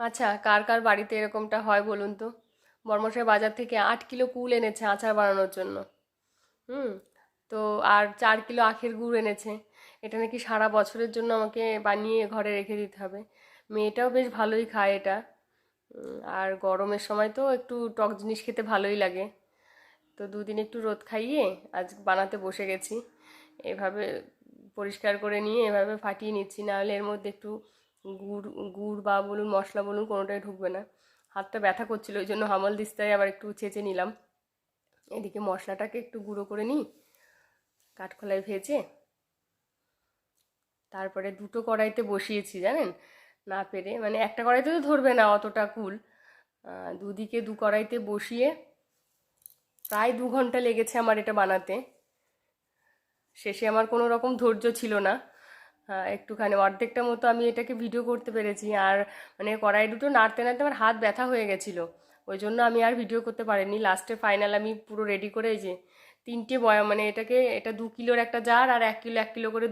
আচ্ছা, কার কার বাড়িতে এরকমটা হয় বলুন তো। বর্মশাই বাজার থেকে 8 কিলো কুল এনেছে আচার বানানোর জন্য। হুম। তো আর 4 কিলো আখের গুড় এনেছে। এটা নাকি সারা বছরের জন্য আমাকে বানিয়ে ঘরে রেখে দিতে হবে। মেয়েটাও বেশ ভালোই খায় এটা। আর গরমের সময় তো একটু টক জিনিস খেতে ভালোই লাগে। তো দুদিন একটু রোদ খাইয়ে আজ বানাতে বসে গেছি। এভাবে পরিষ্কার করে নিয়ে এভাবে ফাটিয়ে নিচ্ছি, নাহলে এর মধ্যে একটু গুড় গুড় বা বলুন মশলা বলুন কোনোটাই ঢুকবে না। হাতটা ব্যথা করছিল, ওই জন্য হামাল দিস্তায় আবার একটু চেঁচে নিলাম। এদিকে মশলাটাকে একটু গুঁড়ো করে নিই কাঠখোলায় ভেজে। তারপরে দুটো কড়াইতে বসিয়েছি জানেন, না পেরে মানে একটা কড়াইতে তো ধরবে না অতটা কুল। দুদিকে দু কড়াইতে বসিয়ে প্রায় 2 ঘন্টা লেগেছে আমার এটা বানাতে। শেষে আমার কোনো রকম ধৈর্য ছিল না। একটুখানি অর্ধেকটা মতো আমি এটাকে ভিডিও করতে পেরেছি, আর মানে কড়াই দুটো নাড়তে নাড়তে আমার হাত ব্যথা হয়ে গেছিলো। ওই জন্য আমি আর ভিডিও করতে পারিনি। লাস্টে ফাইনাল আমি পুরো রেডি করে এই যে 3টে বয়াম, মানে এটা 2 কিলোর একটা জার আর 1 কিলো 1 কিলো করে